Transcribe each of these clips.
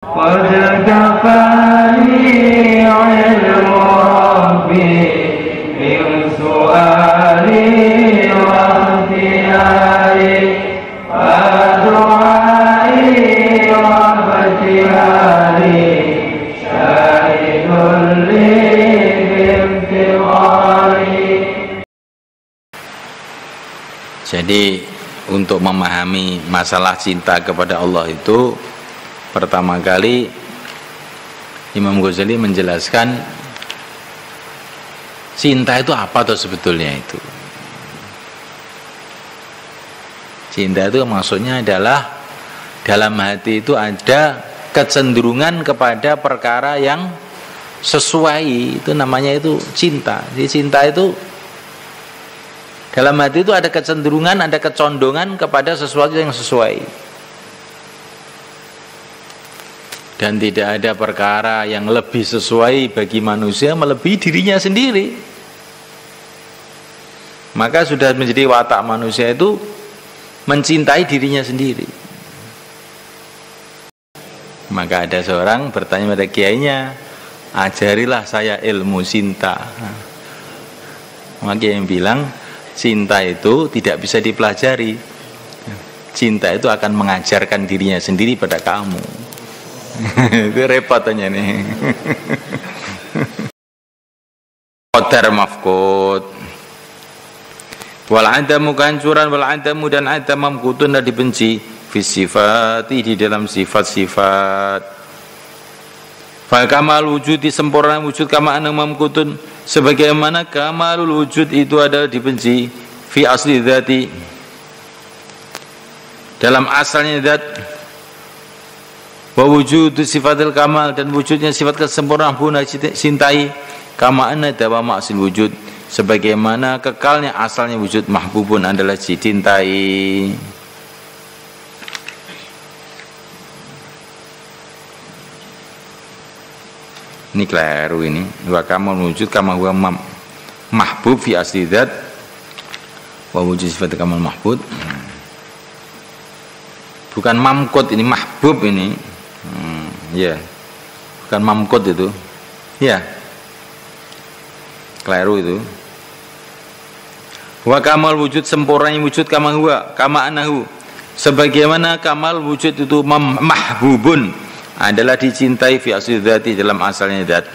قد كفاني علم ربي من سؤالي واختياري ودعائي وابتهالي شاهد لي بامتغاري. Jadi untuk memahami masalah cinta kepada Allah itu, pertama kali Imam Ghazali menjelaskan cinta itu apa tuh sebetulnya itu. Cinta itu maksudnya adalah dalam hati itu ada kecenderungan kepada perkara yang sesuai, itu namanya itu cinta. Jadi cinta itu dalam hati itu ada kecenderungan, ada kecondongan kepada sesuatu yang sesuai. Dan tidak ada perkara yang lebih sesuai bagi manusia melebihi dirinya sendiri. Maka sudah menjadi watak manusia itu mencintai dirinya sendiri. Maka ada seorang bertanya pada kiainya, ajarilah saya ilmu cinta. Maka yang bilang, cinta itu tidak bisa dipelajari. Cinta itu akan mengajarkan dirinya sendiri pada kamu. Itu repotnya nih. Qadar mafqud. Wal adamu kehancuran, wal adamu dan adam mamqutun dan dibenci fi sifati di dalam sifat-sifat. Fa kamal wujud sempurna wujud kama ana mamqutun, sebagaimana kamalul wujud itu adalah dibenci fi asli dzati, dalam asalnya zat. Wa wujudu sifatil kamal dan wujudnya sifat kesempurnaan pun cintai kama anna dawa maksil wujud, sebagaimana kekalnya asalnya wujud mahbubun adalah dicintai. Ini keliru ini. Wa kamal wujud kama huwa mahbub fi asli dzat wa wujud sifat kamal mahbub. Bukan mamkut, ini mahbub ini. Ya, bukan mamkut itu. Ya, keliru itu. Wa kamal wujud sempurnanya wujud kama huwa kama anahu, sebagaimana kamal wujud itu mahbubun adalah dicintai fi asli dzati dalam asalnya zat.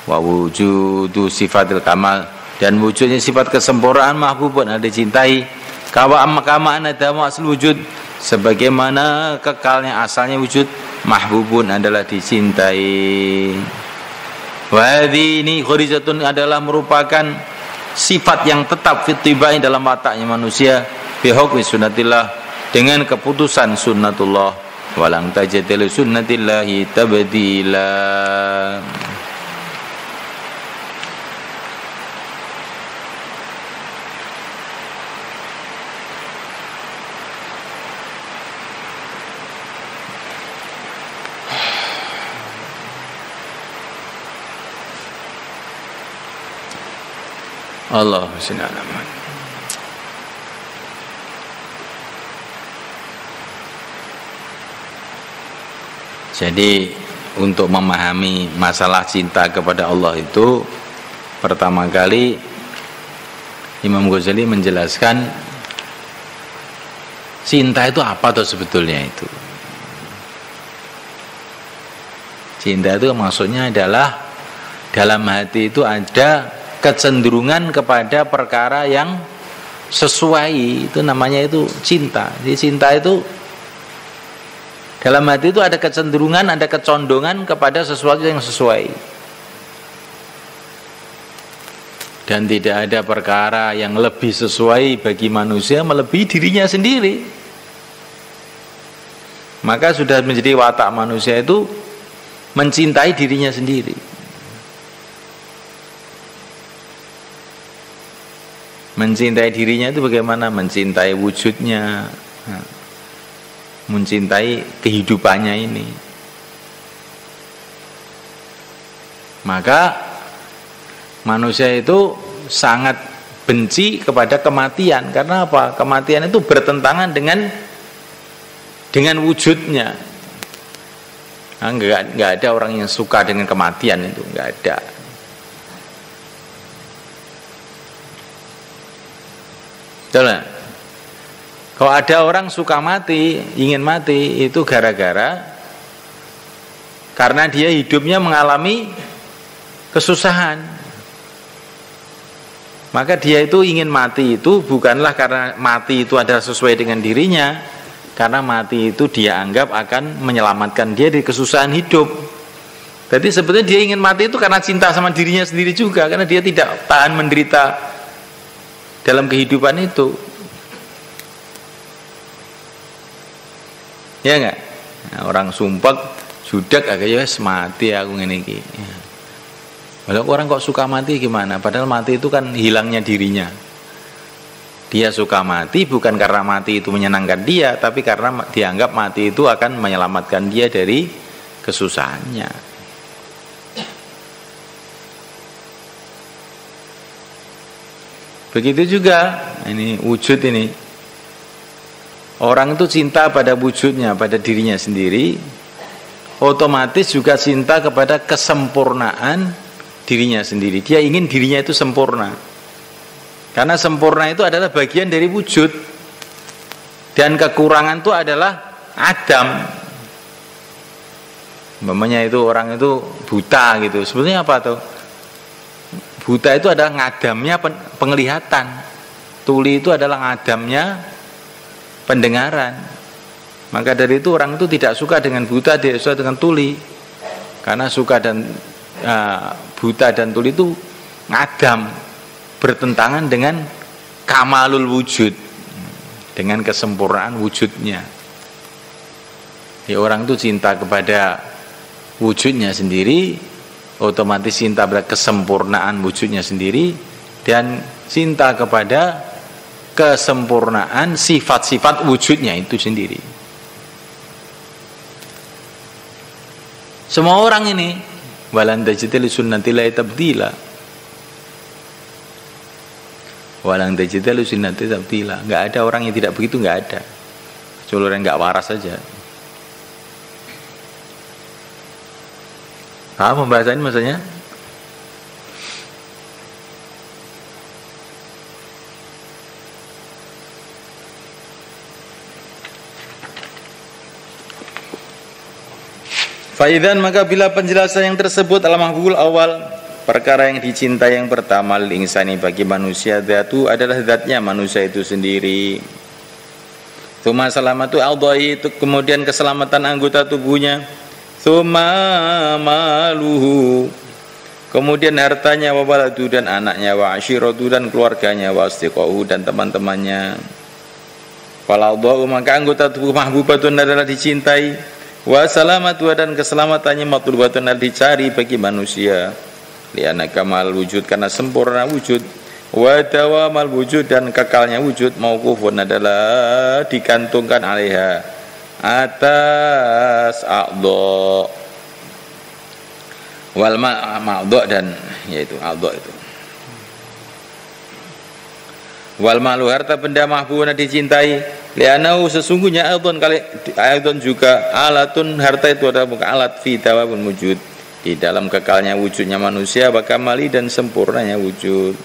Wa wujudu sifatil kamal dan wujudnya sifat kesempurnaan mahbubun adalah dicintai kama anadamu asal wujud, sebagaimana kekalnya asalnya wujud mahbubun adalah dicintai. Wahdi ini khurizatun adalah merupakan sifat yang tetap fitibai dalam wataknya manusia bihukmi sunnatillah, dengan keputusan sunnatullah, walang tajadil sunnatillahi tabdila. Allah subhanahu. Jadi untuk memahami masalah cinta kepada Allah itu, pertama kali Imam Ghazali menjelaskan cinta itu apa tuh sebetulnya itu. Cinta itu maksudnya adalah dalam hati itu ada kecenderungan kepada perkara yang sesuai, itu namanya itu cinta. Jadi cinta itu dalam hati itu ada kecenderungan, ada kecondongan kepada sesuatu yang sesuai. Dan tidak ada perkara yang lebih sesuai bagi manusia melebihi dirinya sendiri. Maka sudah menjadi watak manusia itu mencintai dirinya sendiri. Mencintai dirinya itu bagaimana? Mencintai wujudnya, mencintai kehidupannya ini. Maka manusia itu sangat benci kepada kematian. Karena apa? Kematian itu bertentangan dengan wujudnya. Enggak ada orang yang suka dengan kematian itu, enggak ada. Betul. Kalau ada orang suka mati, ingin mati, itu gara-gara karena dia hidupnya mengalami kesusahan. Maka dia itu ingin mati itu bukanlah karena mati itu adalah sesuai dengan dirinya, karena mati itu dia anggap akan menyelamatkan dia dari kesusahan hidup. Jadi sebetulnya dia ingin mati itu karena cinta sama dirinya sendiri juga, karena dia tidak tahan menderita dalam kehidupan itu. Ya enggak? Nah, orang sumpek, judak agaknya mati aku ngene iki. Kalau orang kok suka mati gimana? Padahal mati itu kan hilangnya dirinya. Dia suka mati bukan karena mati itu menyenangkan dia, tapi karena dianggap mati itu akan menyelamatkan dia dari kesusahannya. Begitu juga ini wujud ini. Orang itu cinta pada wujudnya, pada dirinya sendiri, otomatis juga cinta kepada kesempurnaan dirinya sendiri. Dia ingin dirinya itu sempurna. Karena sempurna itu adalah bagian dari wujud. Dan kekurangan itu adalah adam. Umpamanya itu orang itu buta gitu. Sebetulnya apa tuh? Buta itu adalah ngadamnya penglihatan. Tuli itu adalah ngadamnya pendengaran. Maka dari itu orang itu tidak suka dengan buta, tidak suka dengan tuli. Karena suka dan buta dan tuli itu ngadam, bertentangan dengan kamalul wujud, dengan kesempurnaan wujudnya. Ya, orang itu cinta kepada wujudnya sendiri, otomatis cinta pada kesempurnaan wujudnya sendiri, dan cinta kepada kesempurnaan sifat-sifat wujudnya itu sendiri. Semua orang ini walan tajida li sunnati la tabdila. Walan tajida li sunnati tabdila. Enggak ada orang yang tidak begitu, enggak ada. Kecuali orang enggak waras saja. Paham pembahasan ini maksudnya? Faidan, maka bila penjelasan yang tersebut al-mahbul awal, perkara yang dicintai yang pertama insani bagi manusia, dzatu adalah zatnya manusia itu sendiri. Tsumma salamatu a'dha'i, itu kemudian keselamatan anggota tubuhnya. Tsumma maluhu, kemudian hartanya, wa waladu dan anaknya, wa ashiratu dan keluarganya, wa asdiqahu dan teman-temannya. Fal a'dha'u, maka anggota tubuh mahbubatun adalah dicintai. Wa salamatu dan keselamatannya matlubatun dicari bagi manusia. Li'anna kamal wujud, karena sempurna wujud. Wa dawamal wujud dan kekalnya wujud mauqufun adalah digantungkan alaiha, atas a'dha. Wal ma'dha dan yaitu a'dha itu. Wal malu harta benda mahbubuna dicintai, li'annahu sesungguhnya aidon juga alatun, harta itu adalah bukan alat fi dawamul wujud, di dalam kekalnya wujudnya manusia, wa kamali dan sempurnanya wujud,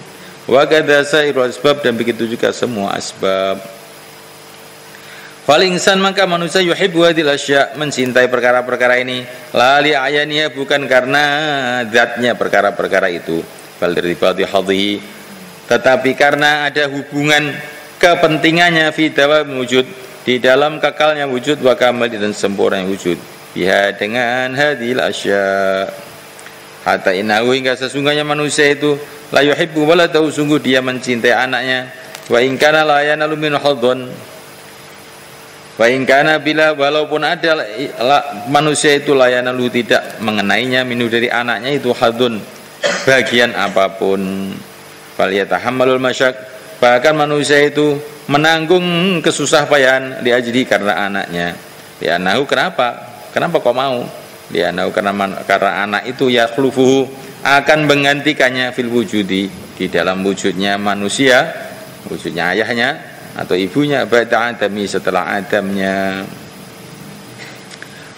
wa kadza sairul asbab dan begitu juga semua asbab. Fal insan, maka manusia yuhibbu hadhil asya, mencintai perkara-perkara ini, la li ayaniha, bukan karena zatnya perkara-perkara itu, bal diribati hadhihi, tetapi karena ada hubungan kepentingannya fi dawam wujud, di dalam kekalnya wujud, wa kamali dan sempurnanya wujud, biha dengan hadhil asya. Hatta innahu, hingga sesungguhnya manusia itu la yuhibbu waladahu, sungguh dia mencintai anaknya, wa in kana la yanalu min hadhun, wa in kana bila, walaupun ada manusia itu la yanalu tidak mengenainya, minu dari anaknya itu hadhun, bagian apapun. Faliyatahammalul masyak, bahkan manusia itu menanggung kesusah payahan liajli, karena anaknya. Li'annahu, kenapa kok mau? Li'annahu, karena anak itu yakhlufuhu, akan menggantikannya fil wujudi, di dalam wujudnya manusia, wujudnya ayahnya atau ibunya, ba'da adami, setelah adamnya.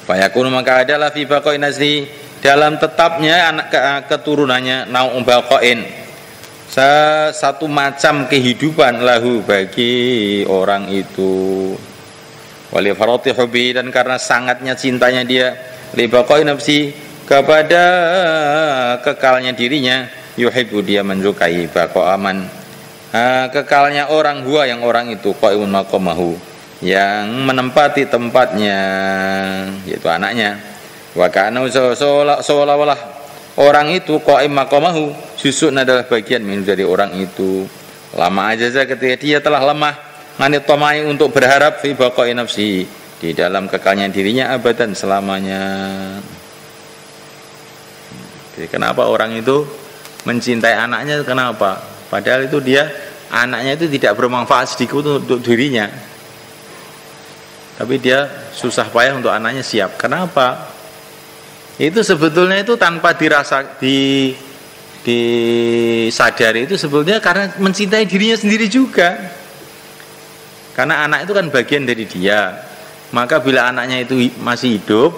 Fayakunu maka adalah fi baqa'i nasli dalam tetapnya anak keturunannya naum baqa'in satu macam kehidupan lahu bagi orang itu. Wali farati hubbi dan karena sangatnya cintanya dia li baqa'i nafsi kepada kekalnya dirinya, yuhibbu dia menyukai baqa'aman kekalnya orang huwa yang orang itu qaimun maqamahu yang menempati tempatnya yaitu anaknya. Wa kana seolah-olah orang itu qaim maqamahu susun adalah bagian min dari orang itu. Lama ajaza ketika dia telah lemah nganit tamai untuk berharap fi baqa'i nafsi di dalam kekalnya dirinya abadan selamanya. Jadi kenapa orang itu mencintai anaknya, kenapa? Padahal itu dia anaknya itu tidak bermanfaat sedikit untuk dirinya. Tapi dia susah payah untuk anaknya siap. Kenapa? Itu sebetulnya itu tanpa disadari itu sebetulnya karena mencintai dirinya sendiri juga. Karena anak itu kan bagian dari dia. Maka bila anaknya itu masih hidup,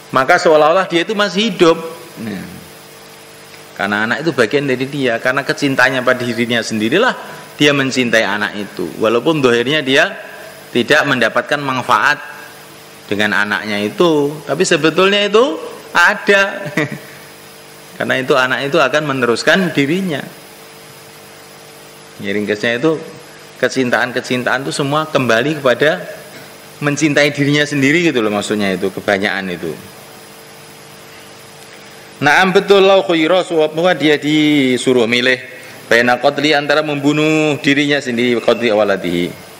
maka seolah-olah dia itu masih hidup. Karena anak itu bagian dari dia. Karena kecintanya pada dirinya sendirilah dia mencintai anak itu. Walaupun dohirnya dia tidak mendapatkan manfaat dengan anaknya itu, tapi sebetulnya itu ada. Karena itu anak itu akan meneruskan dirinya. Ringkasnya itu kecintaan itu semua kembali kepada mencintai dirinya sendiri gitu loh, maksudnya itu kebanyakan itu. Na'am betul lau khuyra suwabmuha dia disuruh milih baina qatli antara membunuh dirinya sendiri qatli awaladihi.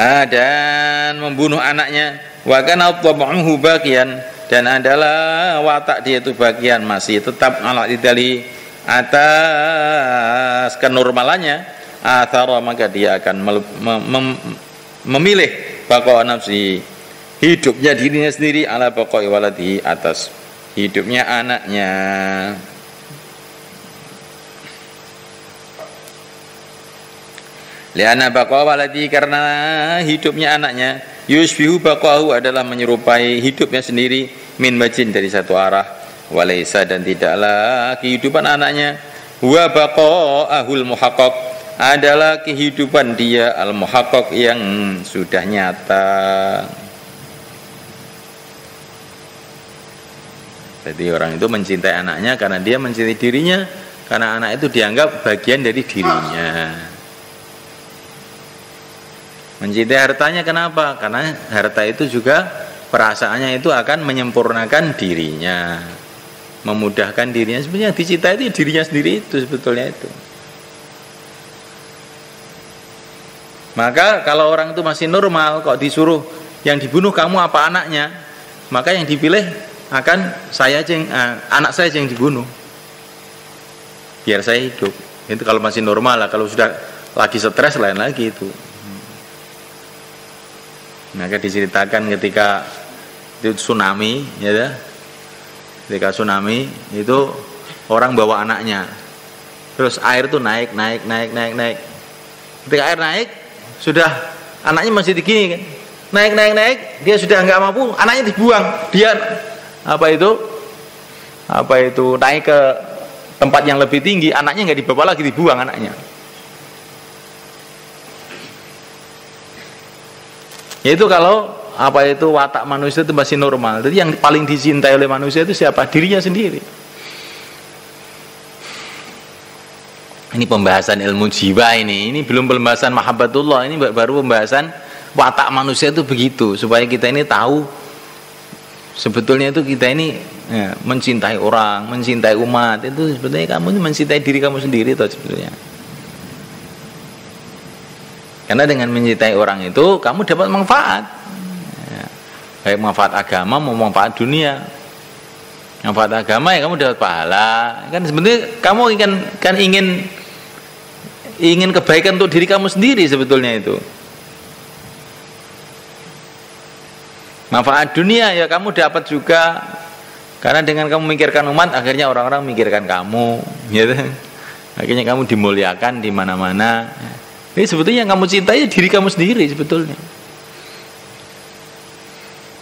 Dan membunuh anaknya wa kana tabu'uhu baqiyan dan adalah watak dia itu bagian masih tetap ala idali atas kenormalannya athara maka dia akan memilih baqa nafsi hidupnya dirinya sendiri ala baqa waladi atas hidupnya anaknya. Liana baqa waladi karena hidupnya anaknya yusbihu baqahu adalah menyerupai hidupnya sendiri min majin dari satu arah walaysa dan tidaklah kehidupan anaknya huwa baqa'ahul muhaqqaq adalah kehidupan dia al muhaqqaq yang sudah nyata. Jadi orang itu mencintai anaknya karena dia mencintai dirinya, karena anak itu dianggap bagian dari dirinya. Mencintai hartanya kenapa? Karena harta itu juga perasaannya itu akan menyempurnakan dirinya, memudahkan dirinya. Sebenarnya dicintai itu dirinya sendiri itu sebetulnya itu. Maka kalau orang itu masih normal, kok disuruh yang dibunuh kamu apa anaknya, maka yang dipilih akan anak saya yang dibunuh, biar saya hidup. Itu kalau masih normal lah. Kalau sudah lagi stres lain lagi itu. Maka diceritakan ketika itu tsunami, ya, ketika tsunami itu orang bawa anaknya, terus air tuh naik. Ketika air naik, sudah anaknya masih begini kan, naik, dia sudah nggak mampu, anaknya dibuang, dia apa itu naik ke tempat yang lebih tinggi, anaknya nggak dibawa lagi, dibuang anaknya. Yaitu kalau watak manusia itu masih normal. Jadi yang paling dicintai oleh manusia itu siapa? Dirinya sendiri. Ini pembahasan ilmu jiwa ini belum pembahasan mahabbatullah, ini baru pembahasan watak manusia itu begitu, supaya kita ini tahu sebetulnya itu kita ini mencintai orang, mencintai umat itu sebetulnya kamu mencintai diri kamu sendiri toh sebetulnya. Karena dengan mencintai orang itu kamu dapat manfaat, baik manfaat agama maupun manfaat dunia. Manfaat agama ya kamu dapat pahala. Kan sebenarnya kamu ingin kebaikan untuk diri kamu sendiri sebetulnya itu. Manfaat dunia ya kamu dapat juga, karena dengan kamu memikirkan umat akhirnya orang-orang memikirkan kamu, gitu. Akhirnya kamu dimuliakan di mana-mana. Ini sebetulnya yang kamu cintai diri kamu sendiri sebetulnya.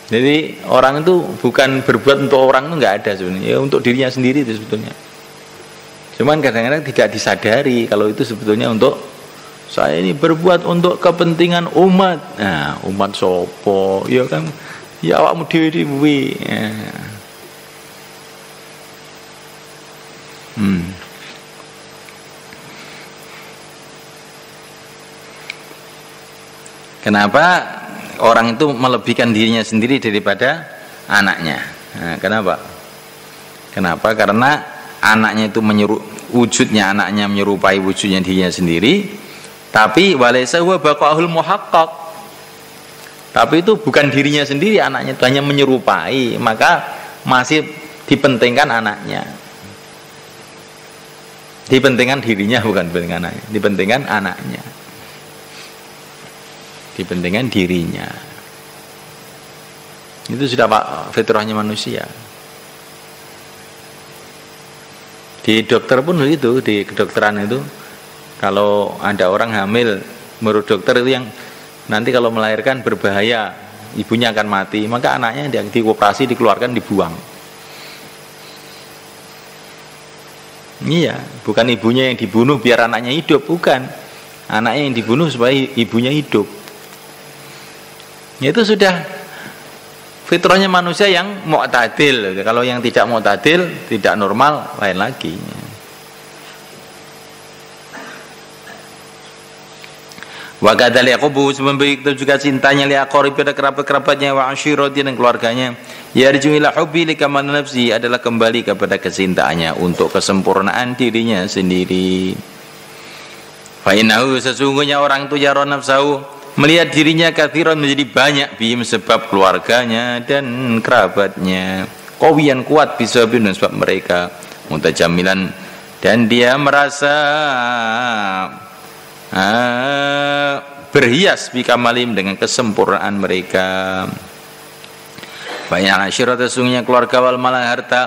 Jadi orang itu bukan berbuat untuk orang itu nggak ada sebenarnya, ya untuk dirinya sendiri itu sebetulnya. Cuman kadang-kadang tidak disadari kalau itu sebetulnya untuk saya ini berbuat untuk kepentingan umat. Nah, umat sopo, ya kan? Ya awakmu dhewe-dhewe. Ya. Kenapa orang itu melebihkan dirinya sendiri daripada anaknya? Nah, kenapa? Kenapa? Karena anaknya itu wujudnya anaknya menyerupai wujudnya dirinya sendiri, tapi walaysa huwa baqaul muhaqqaq. Tapi itu bukan dirinya sendiri, anaknya itu hanya menyerupai, maka masih dipentingkan anaknya. Dipentingkan dirinya, bukan dipentingkan anaknya, dipentingkan anaknya. Dipentingkan dirinya. Itu sudah Pak fitrahnya manusia. Di dokter pun begitu, di kedokteran itu kalau ada orang hamil, menurut dokter itu yang nanti kalau melahirkan berbahaya, ibunya akan mati, maka anaknya yang dioperasi, dikeluarkan, dibuang. Iya, bukan ibunya yang dibunuh biar anaknya hidup, bukan. Anaknya yang dibunuh supaya ibunya hidup. Itu sudah fitrahnya manusia yang mu'tadil. Kalau yang tidak mu'tadil, tidak normal, lain lagi. Wa kadzal yaqubu sebegitu juga cintanya li aqarib pada kerabat-kerabatnya wa ashirati dan keluarganya. Yarju ila hubbi li kamal nafsi adalah kembali kepada kecintaannya untuk kesempurnaan dirinya sendiri. Fa innahu sesungguhnya orang itu yara nafsahu melihat dirinya kathiran menjadi banyak bihim sebab keluarganya dan kerabatnya, qawiyan kuat bisabab dan sebab mereka, mutajammilan dan dia merasa berhias bikamalim dengan kesempurnaan mereka. Banyak asyirat sesungguhnya keluarga wal malah harta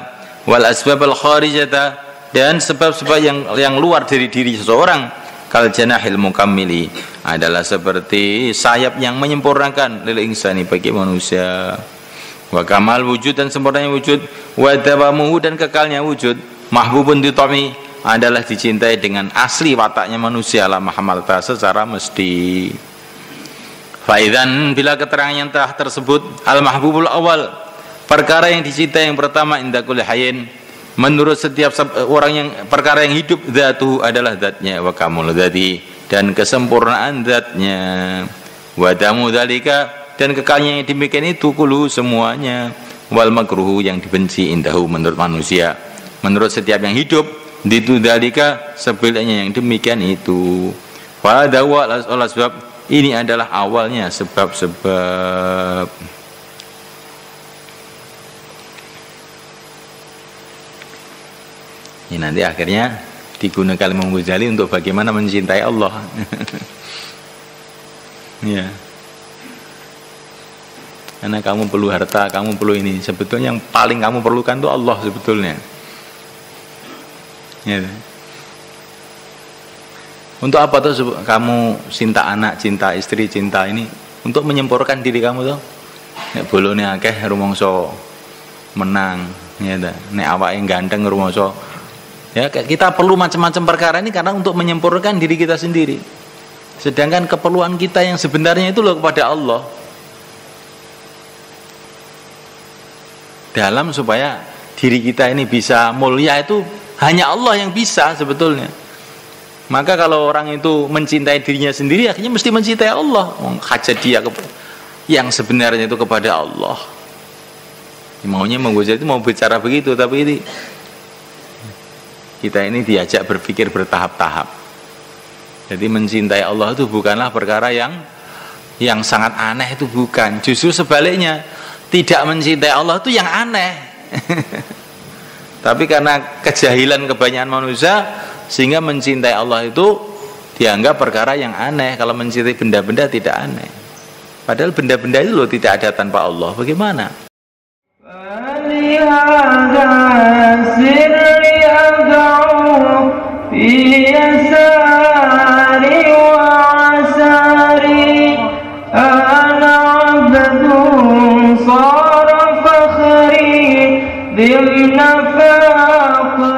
wal asbab al kharijata dan sebab-sebab yang luar dari diri seseorang, kal janahil mukammili adalah seperti sayap yang menyempurnakan lil insani bagi manusia. Wa kamal wujud dan sempurnanya wujud, wa dawamuhu dan kekalnya wujud, mahbubun ditami adalah dicintai dengan asli wataknya manusia la mahamalta secara mesti. Faidan bila keterangan yang telah tersebut al mahbubul awal perkara yang dicintai yang pertama inda kulli hayyin menurut setiap orang yang perkara yang hidup dzatuhu adalah zatnya wa kamul dzati dan kesempurnaan zatnya wa damu dzalika dan kekalnya yang demikian itu kullu semuanya wal makruhu yang dibenci indahu menurut manusia menurut setiap yang hidup itu dzalika sebaliknya yang demikian itu wa dawa oleh sebab ini adalah awalnya sebab-sebab. Ini nanti akhirnya digunakan Imam Ghazali untuk bagaimana mencintai Allah. Ya. Karena kamu perlu harta, kamu perlu ini. Sebetulnya yang paling kamu perlukan itu Allah sebetulnya. Ya. Untuk apa tuh kamu cinta anak, cinta istri, cinta ini? Untuk menyempurnakan diri kamu tuh. Nek bolone akeh rumangsa menang, ya ta. Nek awake ganteng rumangsa. Ya, kita perlu macam-macam perkara ini karena untuk menyempurnakan diri kita sendiri. Sedangkan keperluan kita yang sebenarnya itu loh kepada Allah. Dalam supaya diri kita ini bisa mulia itu hanya Allah yang bisa sebetulnya. Maka kalau orang itu mencintai dirinya sendiri akhirnya mesti mencintai Allah. Hajat dia yang sebenarnya itu kepada Allah. Maunya Ghazali itu mau bicara begitu, tapi ini kita ini diajak berpikir bertahap-tahap. Jadi mencintai Allah itu bukanlah perkara yang sangat aneh, itu bukan. Justru sebaliknya, tidak mencintai Allah itu yang aneh. Tapi karena kejahilan kebanyakan manusia sehingga mencintai Allah itu dianggap perkara yang aneh. Kalau mencintai benda-benda tidak aneh. Padahal benda-benda itu loh tidak ada tanpa Allah. Bagaimana? صار ضمن فاقد